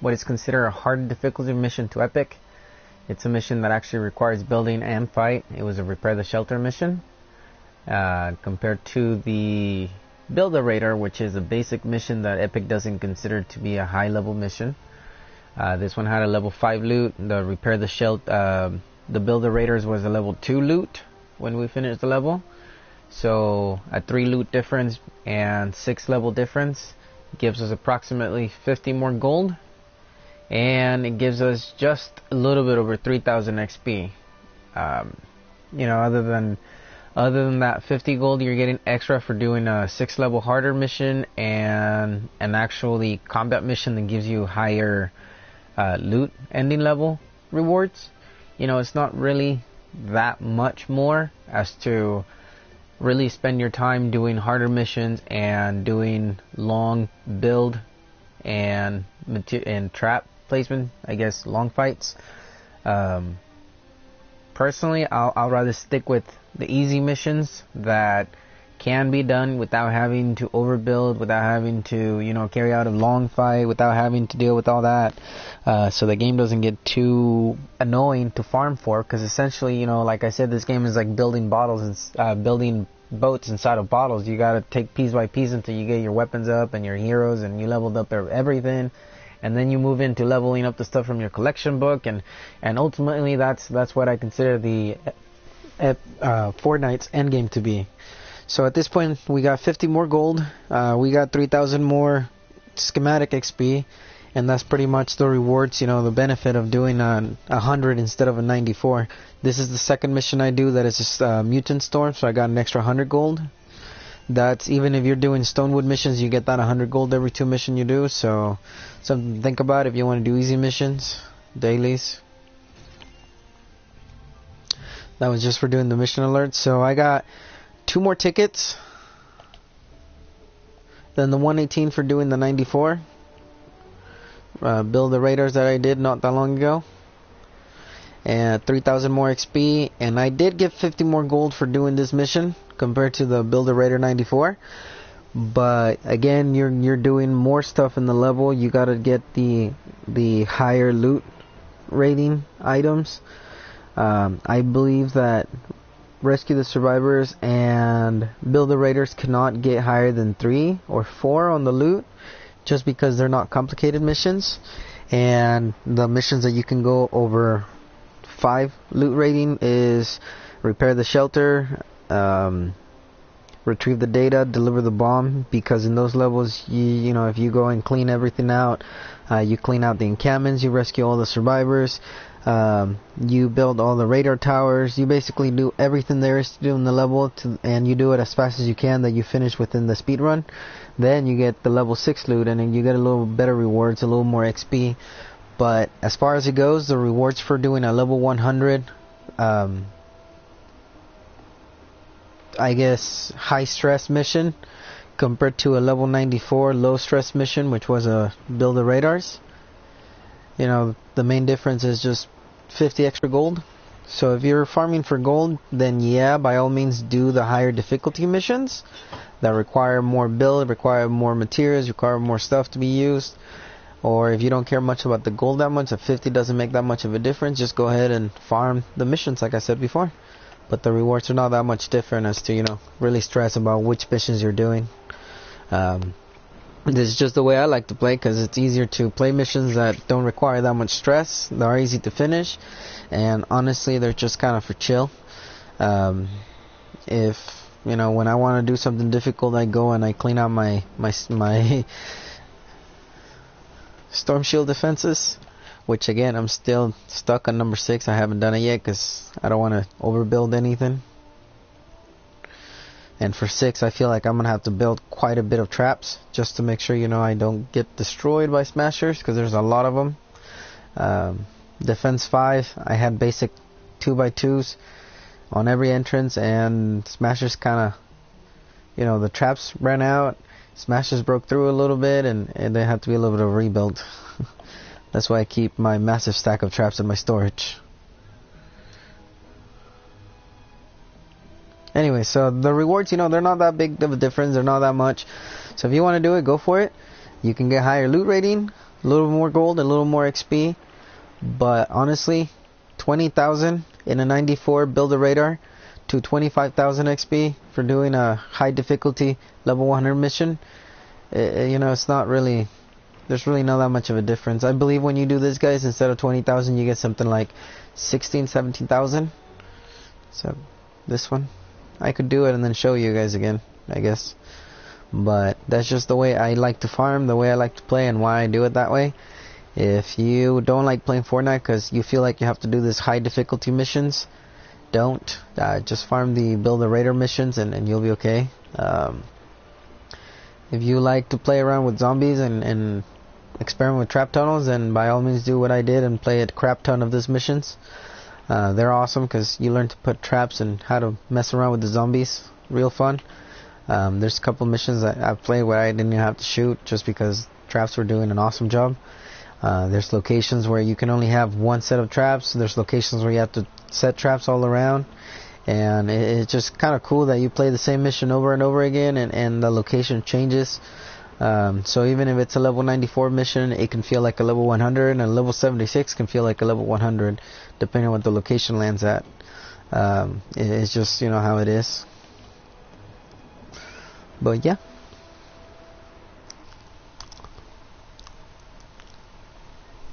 what is considered a hard difficulty mission to Epic. It's a mission that actually requires building and fight. It was a repair the shelter mission, compared to the Build a Raider, which is a basic mission that Epic doesn't consider to be a high level mission. This one had a level 5 loot. The repair the shelter, the Build a Raiders was a level 2 loot when we finished the level. So a 3 loot difference and 6 level difference gives us approximately 50 more gold, and it gives us just a little bit over 3,000 XP. Other than that 50 gold, you're getting extra for doing a 6 level harder mission and an actually combat mission that gives you higher loot ending level rewards. It's not really that much more as to really spend your time doing harder missions and doing long build and trap placement, I guess, long fights. Personally, I'll rather stick with the easy missions that can be done without having to overbuild, without having to, carry out a long fight, without having to deal with all that, so the game doesn't get too annoying to farm for. Because essentially, like I said, this game is like building bottles and building boats inside of bottles. You gotta take piece by piece until you get your weapons up and your heroes, and you leveled up everything. And then you move into leveling up the stuff from your collection book, and ultimately that's what I consider the Fortnite's endgame to be. So at this point, we got 50 more gold, we got 3,000 more schematic XP, and that's pretty much the rewards, the benefit of doing a 100 instead of a 94. This is the second mission I do that is just Mutant Storm, so I got an extra 100 gold. That's even if you're doing Stonewood missions, you get that 100 gold every 2 missions you do, so something to think about if you want to do easy missions, dailies. That was just for doing the mission alerts. So I got 2 more tickets than the 118 for doing the 94. Build the Raiders that I did not that long ago. And 3,000 more XP. And I did get 50 more gold for doing this mission compared to the Build a Raider 94. But again, you're doing more stuff in the level. You gotta get the higher loot rating items. I believe that Rescue the Survivors and Build the Raiders cannot get higher than 3 or 4 on the loot, just because they're not complicated missions. And the missions that you can go over 5 loot rating is repair the shelter, retrieve the data, deliver the bomb, because in those levels, if you go and clean everything out, you clean out the encampments, you rescue all the survivors, you build all the radar towers, you basically do everything there is to do in the level, and you do it as fast as you can, that you finish within the speed run. Then you get the level 6 loot, and then you get a little better rewards, a little more XP. But as far as it goes, the rewards for doing a level 100, I guess, high stress mission compared to a level 94 low stress mission, which was a Build the Radars. The main difference is just 50 extra gold. So if you're farming for gold, then yeah, by all means do the higher difficulty missions that require more build, require more materials, require more stuff to be used. Or if you don't care much about the gold that much, a 50 doesn't make that much of a difference, just go ahead and farm the missions like I said before. But the rewards are not that much different as to, really stress about which missions you're doing. This is just the way I like to play, because it's easier to play missions that don't require that much stress. They are easy to finish, and honestly, they're just kind of for chill. If when I want to do something difficult, I go and I clean out my Storm Shield defenses, which again, I'm still stuck on number 6. I haven't done it yet because I don't want to overbuild anything. And for 6, I feel like I'm going to have to build quite a bit of traps just to make sure, I don't get destroyed by smashers, because there's a lot of them. Defense 5, I had basic 2x2s on every entrance, and smashers kind of, the traps ran out, smashers broke through a little bit, and there had to be a little bit of rebuild. That's why I keep my massive stack of traps in my storage. Anyway, so the rewards, they're not that big of a difference. They're not that much. So if you want to do it, go for it. You can get higher loot rating, a little more gold, a little more XP. But honestly, 20,000 in a 94 build a radar to 25,000 XP for doing a high difficulty level 100 mission, you know, it's not really, there's really not that much of a difference. I believe when you do this, guys, instead of 20,000 you get something like 16, 17,000. So this one, I could do it and then show you guys again, I guess. But that's just the way I like to farm, the way I like to play, and why I do it that way. If you don't like playing Fortnite because you feel like you have to do this high difficulty missions, don't. Just farm the build a raider missions and you'll be okay. If you like to play around with zombies and experiment with trap tunnels, then by all means do what I did and play a crap ton of these missions. They're awesome because you learn to put traps and how to mess around with the zombies. Real fun. There's a couple missions that I've played where I didn't even have to shoot just because traps were doing an awesome job. There's locations where you can only have one set of traps. There's locations where you have to set traps all around. And it's just kind of cool that you play the same mission over and over again and the location changes. So even if it's a level 94 mission, it can feel like a level 100, and a level 76 can feel like a level 100 depending on what the location lands at. It's just, you know, how it is. But yeah.